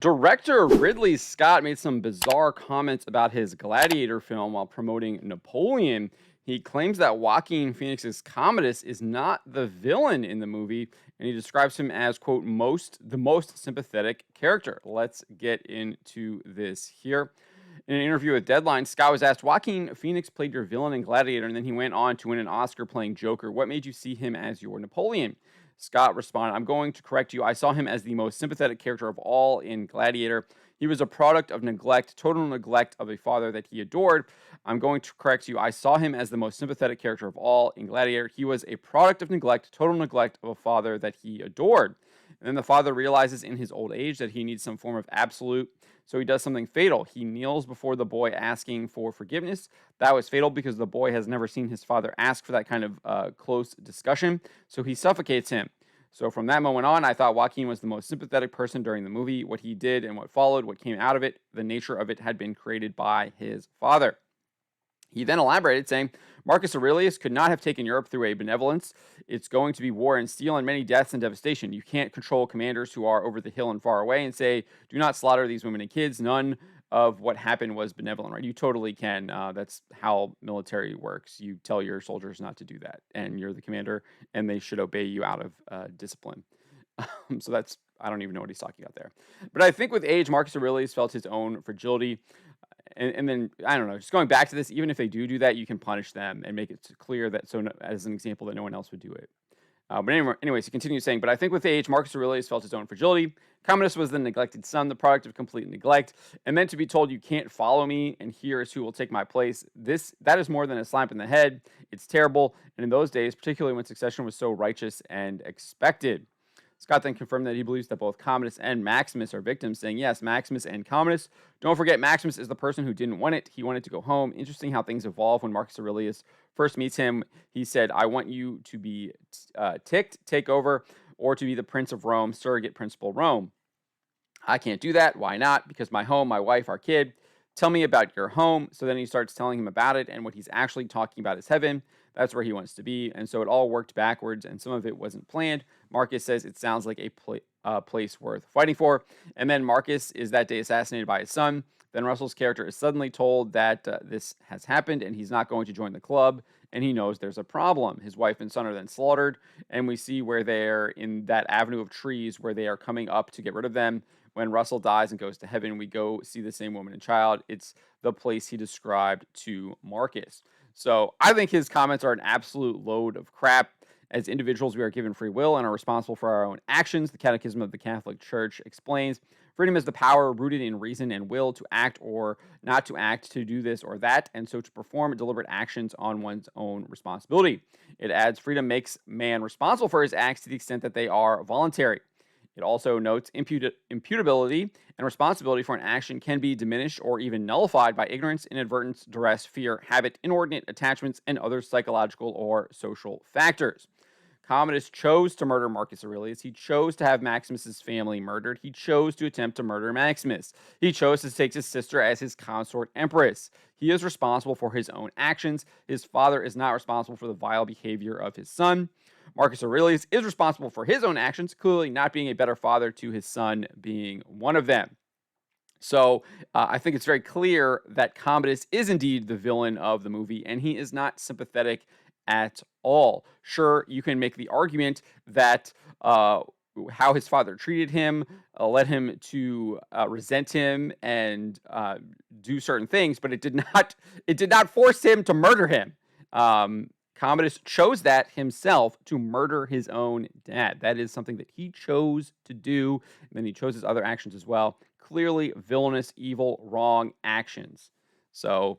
Director Ridley Scott made some bizarre comments about his Gladiator film while promoting Napoleon. He claims that Joaquin Phoenix's Commodus is not the villain in the movie, and he describes him as, quote, the most sympathetic character. Let's get into this here. In an interview with Deadline, Scott was asked, Joaquin Phoenix played your villain in Gladiator, and then he went on to win an Oscar playing Joker. What made you see him as your Napoleon? Scott responded, I'm going to correct you. I saw him as the most sympathetic character of all in Gladiator. He was a product of neglect, total neglect of a father that he adored. I'm going to correct you. I saw him as the most sympathetic character of all in Gladiator. He was a product of neglect, total neglect of a father that he adored. And then the father realizes in his old age that he needs some form of absolute. So he does something fatal. He kneels before the boy asking for forgiveness. That was fatal because the boy has never seen his father ask for that kind of close discussion. So he suffocates him. So from that moment on, I thought Joaquin was the most sympathetic person during the movie. What he did and what followed, what came out of it, the nature of it had been created by his father. He then elaborated, saying, Marcus Aurelius could not have taken Europe through a benevolence. It's going to be war and steel and many deaths and devastation. You can't control commanders who are over the hill and far away and say, do not slaughter these women and kids. None of what happened was benevolent, right? You totally can. That's how military works. You tell your soldiers not to do that, and you're the commander, and they should obey you out of discipline. So that's, I don't even know what he's talking about there. But I think with age, Marcus Aurelius felt his own fragility. And then, I don't know, just going back to this, even if they do that, you can punish them and make it clear that, as an example, that no one else would do it. But anyways, he continues saying, but I think with age, Marcus Aurelius felt his own fragility. Commodus was the neglected son, the product of complete neglect. And then to be told, you can't follow me, and here is who will take my place. That is more than a slap in the head. It's terrible. And in those days, particularly when succession was so righteous and expected. Scott then confirmed that he believes that both Commodus and Maximus are victims, saying, yes, Maximus and Commodus. Don't forget, Maximus is the person who didn't want it. He wanted to go home. Interesting how things evolve. When Marcus Aurelius first meets him, he said, I want you to be take over, or to be the Prince of Rome, surrogate principal Rome. I can't do that. Why not? Because my home, my wife, our kid. Tell me about your home. So then he starts telling him about it, and what he's actually talking about is heaven. That's where he wants to be. And so it all worked backwards, and some of it wasn't planned. Marcus says it sounds like a place worth fighting for. And then Marcus is that day assassinated by his son. Then Russel's character is suddenly told that this has happened, and he's not going to join the club, and he knows there's a problem. His wife and son are then slaughtered, and we see where they're in that avenue of trees where they are coming up to get rid of them. When Russel dies and goes to heaven, we go see the same woman and child. It's the place he described to Marcus. So I think his comments are an absolute load of crap. As individuals, we are given free will and are responsible for our own actions. The Catechism of the Catholic Church explains, freedom is the power rooted in reason and will to act or not to act, to do this or that, and so to perform deliberate actions on one's own responsibility. It adds, freedom makes man responsible for his acts to the extent that they are voluntary. It also notes imputability and responsibility for an action can be diminished or even nullified by ignorance, inadvertence, duress, fear, habit, inordinate attachments, and other psychological or social factors. Commodus chose to murder Marcus Aurelius. He chose to have Maximus's family murdered. He chose to attempt to murder Maximus. He chose to take his sister as his consort empress. He is responsible for his own actions. His father is not responsible for the vile behavior of his son. Marcus Aurelius is responsible for his own actions, clearly not being a better father to his son being one of them. So I think it's very clear that Commodus is indeed the villain of the movie, and he is not sympathetic at all. Sure, you can make the argument that how his father treated him led him to resent him and do certain things, but it did not force him to murder him. Commodus chose that himself, to murder his own dad. That is something that he chose to do, and then he chose his other actions as well. Clearly villainous, evil, wrong actions. So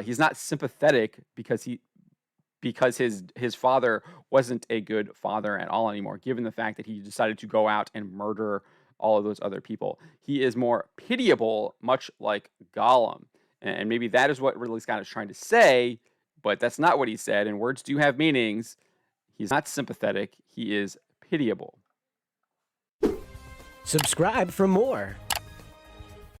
he's not sympathetic because his father wasn't a good father at all anymore, given the fact that he decided to go out and murder all of those other people. He is more pitiable, much like Gollum. And maybe that is what Ridley Scott is trying to say, but that's not what he said, and words do have meanings. He's not sympathetic. He is pitiable. Subscribe for more.